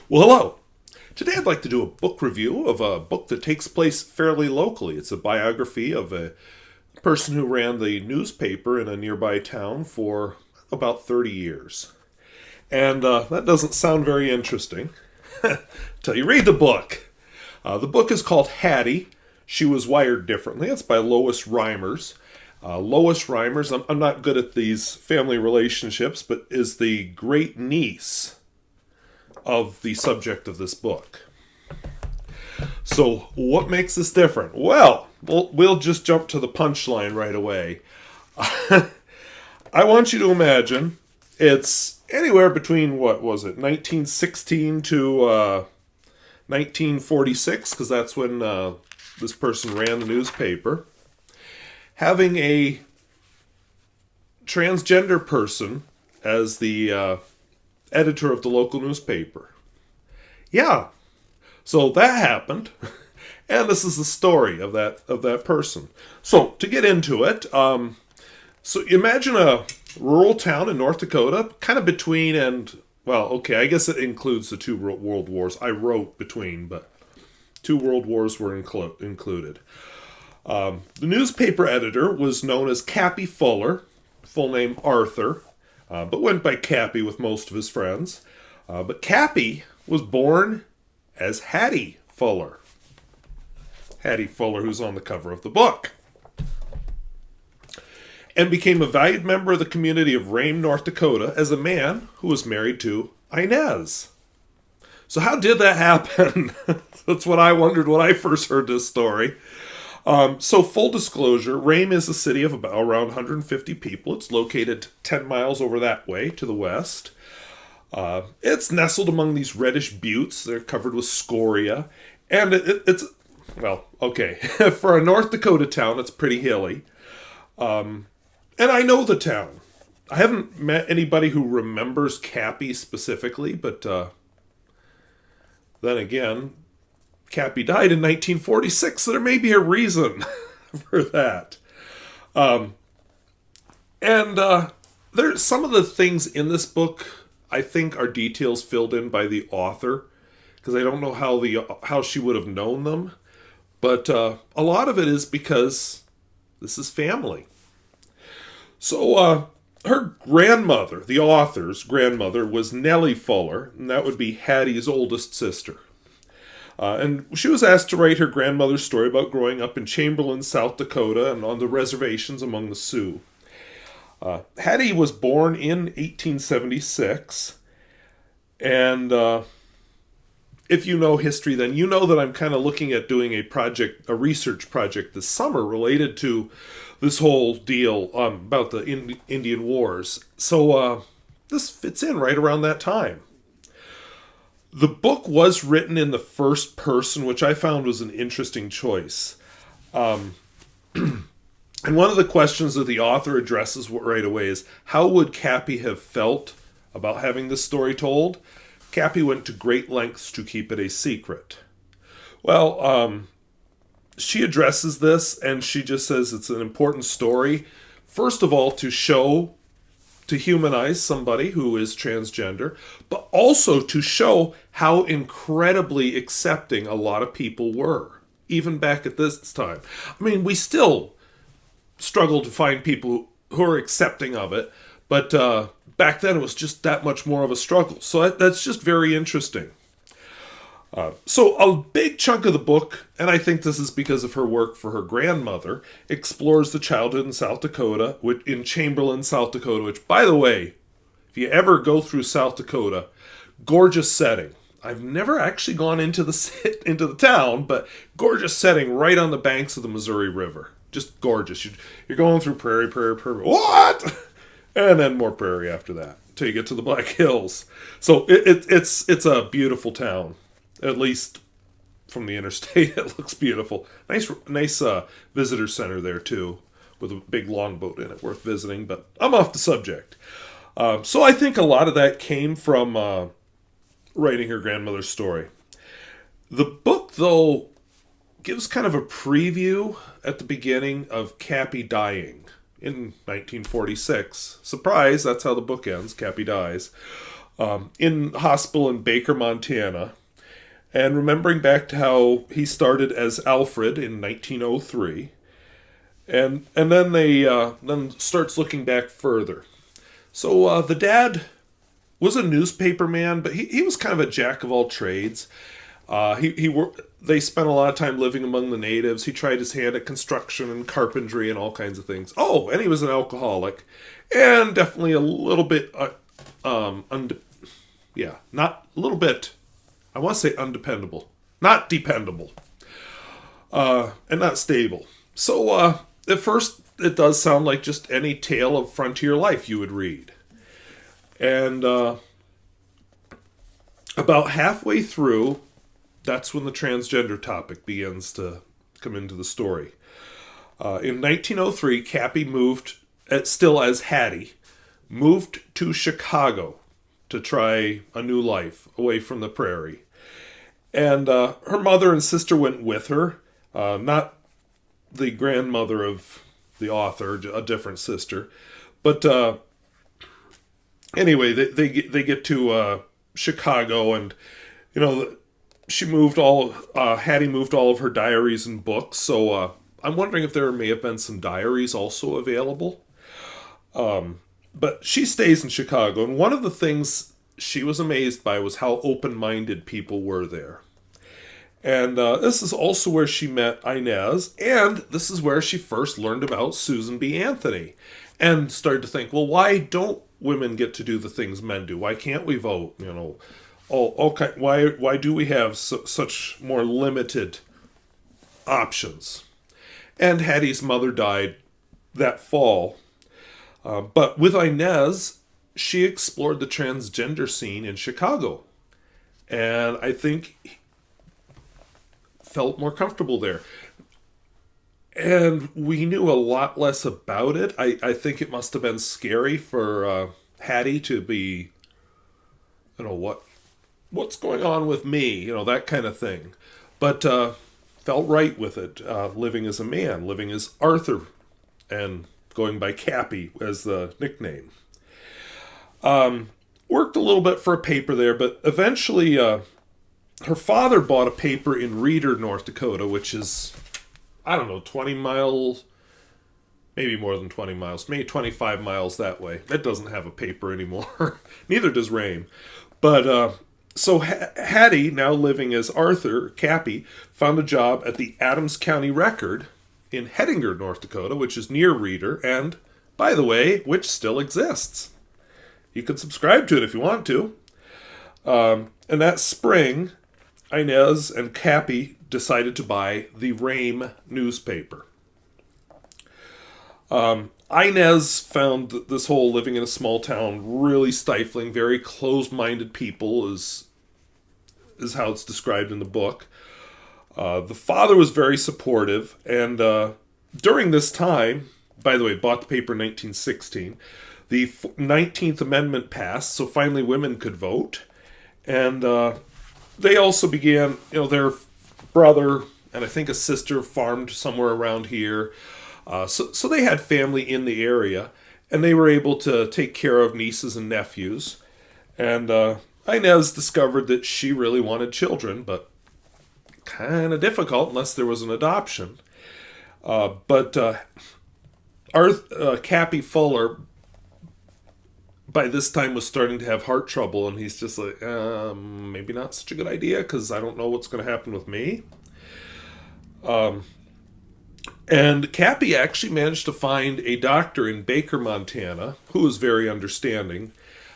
Well, hello. Today I'd like to do a book review of a book that takes place fairly locally. It's a biography of a person who ran the newspaper in a nearby town for about 30 years. And that doesn't sound very interesting until you read the book. The book is called Hattie. She Was Wired Differently. It's by Lois Reimers. Lois Reimers, I'm not good at these family relationships, but is the great niece of the subject of this book. So, what makes this different? Well, we'll just jump to the punchline right away. I want you to imagine it's anywhere between, what was it, 1916 to 1946, because that's when this person ran the newspaper. Having a transgender person as the editor of the local newspaper. Yeah, so that happened, and this is the story of that person. So to get into it, so imagine a rural town in North Dakota, kind of between and well, okay, I guess it includes the two world wars. I wrote between, but two world wars were included. The newspaper editor was known as Cappy Fuller, full name Arthur. But went by Cappy with most of his friends. But Cappy was born as Hattie Fuller. Hattie Fuller, who's on the cover of the book. And became a valued member of the community of Rhame, North Dakota, as a man who was married to Inez. So how did that happen? That's what I wondered when I first heard this story. So full disclosure, Rhame is a city of about around 150 people. It's located 10 miles over that way to the west. It's nestled among these reddish buttes. They're covered with scoria. And it's, well, okay, for a North Dakota town, it's pretty hilly. And I know the town. I haven't met anybody who remembers Cappy specifically, but then again, Cappy died in 1946, so there may be a reason for that. There's some of the things in this book I think are details filled in by the author, because I don't know how she would have known them, but a lot of it is because this is family. So her grandmother, the author's grandmother, was Nellie Fuller, and that would be Hattie's oldest sister. And she was asked to write her grandmother's story about growing up in Chamberlain, South Dakota, and on the reservations among the Sioux. Hattie was born in 1876, and if you know history, then you know that I'm kind of looking at doing a research project this summer related to this whole deal about the Indian Wars. So this fits in right around that time. The book was written in the first person, which I found was an interesting choice. And one of the questions that the author addresses right away is, how would Cappy have felt about having this story told? Cappy went to great lengths to keep it a secret. Well, she addresses this, and she just says it's an important story, first of all, to humanize somebody who is transgender, but also to show how incredibly accepting a lot of people were, even back at this time. I mean, we still struggle to find people who are accepting of it, but back then it was just that much more of a struggle. So that's just very interesting. So a big chunk of the book, and I think this is because of her work for her grandmother, explores the childhood in South Dakota, in Chamberlain, South Dakota, which, by the way, if you ever go through South Dakota, gorgeous setting. I've never actually gone into the town, but gorgeous setting right on the banks of the Missouri River. Just gorgeous. You're going through prairie. What? And then more prairie after that, until you get to the Black Hills. So it's a beautiful town. At least from the interstate, it looks beautiful. Nice visitor center there, too, with a big longboat in it, worth visiting. But I'm off the subject. So I think a lot of that came from writing her grandmother's story. The book, though, gives kind of a preview at the beginning of Cappy dying in 1946. Surprise, that's how the book ends. Cappy dies. in hospital in Baker, Montana, and remembering back to how he started as Alfred in 1903, and then they then starts looking back further. So the dad was a newspaper man, but he was kind of a jack of all trades. They spent a lot of time living among the natives. He tried his hand at construction and carpentry and all kinds of things. Oh, and he was an alcoholic, and definitely a little bit, not a little bit. I want to say undependable, not dependable, and not stable. So at first, it does sound like just any tale of frontier life you would read, and about halfway through, that's when the transgender topic begins to come into the story. In 1903, Cappy moved, still as Hattie, moved to Chicago to try a new life away from the prairie. And her mother and sister went with her, not the grandmother of the author, a different sister. But anyway, they get to Chicago, and you know, Hattie moved all of her diaries and books. So I'm wondering if there may have been some diaries also available. But she stays in Chicago, and one of the things she was amazed by was how open-minded people were there. And this is also where she met Inez, and this is where she first learned about Susan B. Anthony, and started to think, well, why don't women get to do the things men do? Why can't we vote? You know, why do we have such more limited options? And Hattie's mother died that fall. But with Inez, she explored the transgender scene in Chicago. And I think felt more comfortable there. And we knew a lot less about it. I think it must have been scary for Hattie to be, you know, what's going on with me? You know, that kind of thing. But felt right with it, living as a man, living as Arthur, and going by Cappy as the nickname. Worked a little bit for a paper there, but eventually her father bought a paper in Reeder, North Dakota, which is, I don't know, 20 miles, maybe more than 20 miles, maybe 25 miles that way. It doesn't have a paper anymore. Neither does Rhame. But so Hattie, now living as Arthur, Cappy, found a job at the Adams County Record in Hettinger, North Dakota, which is near Reeder, and, by the way, which still exists. You can subscribe to it if you want to. And that spring, Inez and Cappy decided to buy the Rhame newspaper. Inez found this whole living in a small town really stifling, very closed-minded people, is how it's described in the book. The father was very supportive, and during this time, by the way, bought the paper in 1916, the 19th Amendment passed, so finally women could vote. And they also began, you know, their brother and I think a sister farmed somewhere around here. So they had family in the area, and they were able to take care of nieces and nephews. And Inez discovered that she really wanted children, but kind of difficult unless there was an adoption. But Cappy Fuller, by this time, was starting to have heart trouble, and he's just like, maybe not such a good idea, because I don't know what's going to happen with me. And Cappy actually managed to find a doctor in Baker, Montana, who was very understanding.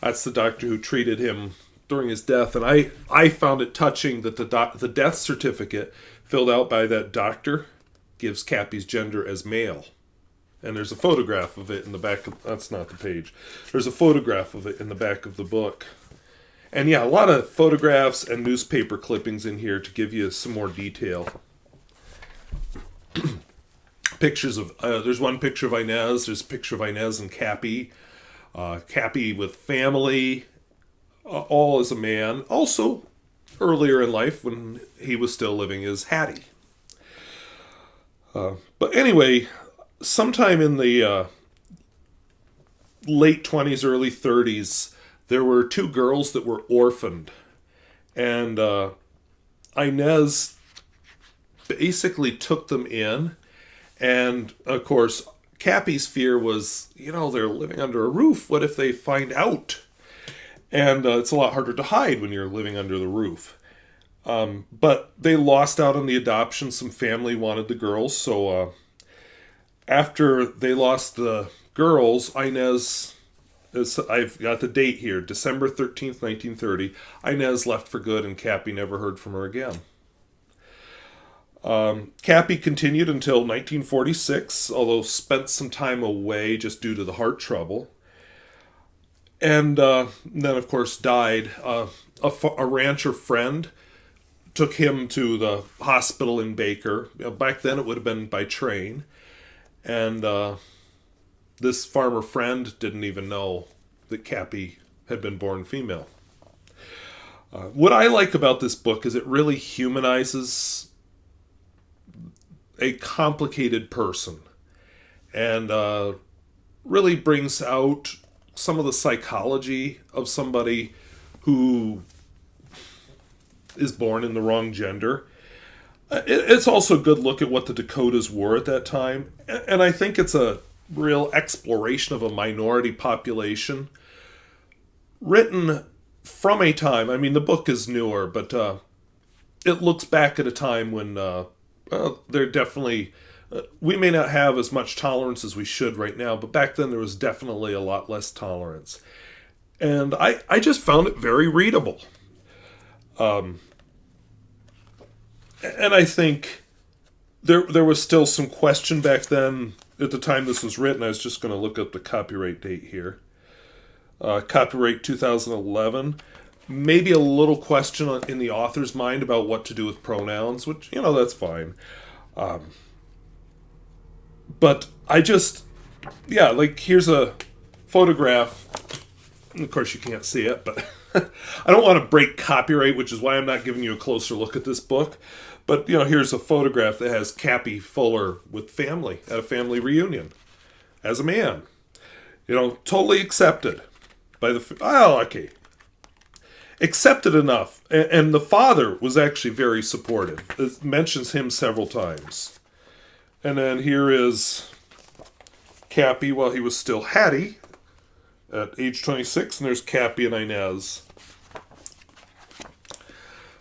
That's the doctor who treated him during his death, and I found it touching that the death certificate filled out by that doctor gives Cappy's gender as male. And there's a photograph of it in the back of, that's not the page. There's a photograph of it in the back of the book. And yeah, a lot of photographs and newspaper clippings in here to give you some more detail. Pictures of, there's one picture of Inez, there's a picture of Inez and Cappy. Cappy with family, all as a man. Also, earlier in life when he was still living as Hattie. But anyway, sometime in the late 20s, early 30s, there were two girls that were orphaned. And Inez basically took them in. And, of course, Cappy's fear was, they're living under a roof. What if they find out? And it's a lot harder to hide when you're living under the roof. But they lost out on the adoption. Some family wanted the girls. So after they lost the girls, Inez, I've got the date here, December 13th, 1930. Inez left for good, and Cappy never heard from her again. Cappy continued until 1946, although spent some time away just due to the heart trouble. And then, of course, died. A rancher friend took him to the hospital in Baker. Back then it would have been by train. And this farmer friend didn't even know that Cappy had been born female. What I like about this book is it really humanizes a complicated person. And really brings out some of the psychology of somebody who is born in the wrong gender. It's also a good look at what the Dakotas were at that time. And I think it's a real exploration of a minority population written from a time, I mean, the book is newer, but it looks back at a time when they're definitely, we may not have as much tolerance as we should right now, but back then there was definitely a lot less tolerance. And I just found it very readable. And I think there was still some question back then. At the time this was written, I was just going to look up the copyright date here. Copyright 2011. Maybe a little question in the author's mind about what to do with pronouns, which, that's fine. But I just, here's a photograph. Of course, you can't see it, but I don't want to break copyright, which is why I'm not giving you a closer look at this book. But, here's a photograph that has Cappy Fuller with family at a family reunion as a man. Totally accepted by okay. Accepted enough. And the father was actually very supportive. It mentions him several times. And then here is Cappy while he was still Hattie at age 26. And there's Cappy and Inez.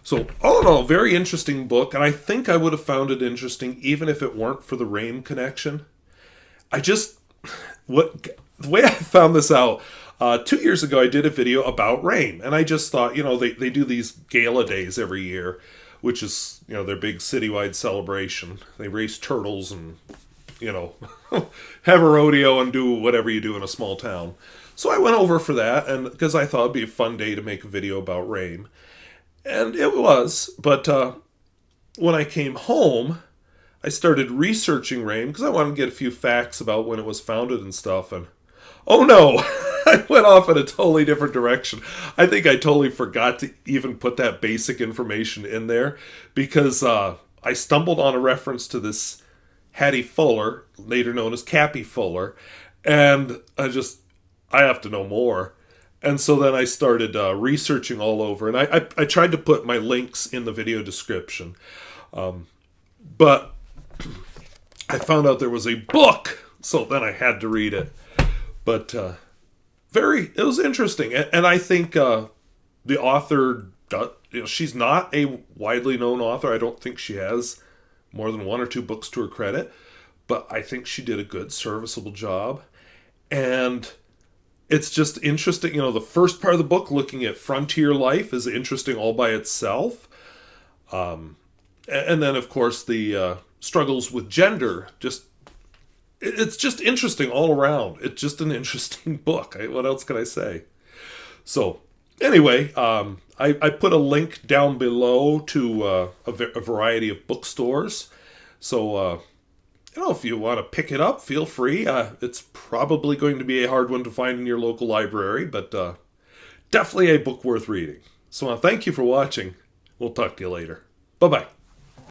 So, all in all, very interesting book. And I think I would have found it interesting even if it weren't for the Rhame connection. The way I found this out, 2 years ago I did a video about Rhame. And I just thought, they do these gala days every year, which is, their big citywide celebration. They race turtles and, have a rodeo and do whatever you do in a small town. So I went over for that, and because I thought it'd be a fun day to make a video about Rhame. And it was, but when I came home, I started researching Rhame because I wanted to get a few facts about when it was founded and stuff. And oh no, I went off in a totally different direction. I think I totally forgot to even put that basic information in there because I stumbled on a reference to this Hattie Fuller, later known as Cappy Fuller, and I have to know more. And so then I started researching all over, and I tried to put my links in the video description. But I found out there was a book, so then I had to read it. But it was interesting. And I think the author, she's not a widely known author. I don't think she has more than one or two books to her credit. But I think she did a good, serviceable job. And it's just interesting. The first part of the book, looking at frontier life, is interesting all by itself. And then, of course, the struggles with gender, it's just interesting all around. It's just an interesting book. What else can I say? So, anyway, I put a link down below to a variety of bookstores. So, if you want to pick it up, feel free. It's probably going to be a hard one to find in your local library, but definitely a book worth reading. So thank you for watching. We'll talk to you later. Bye-bye.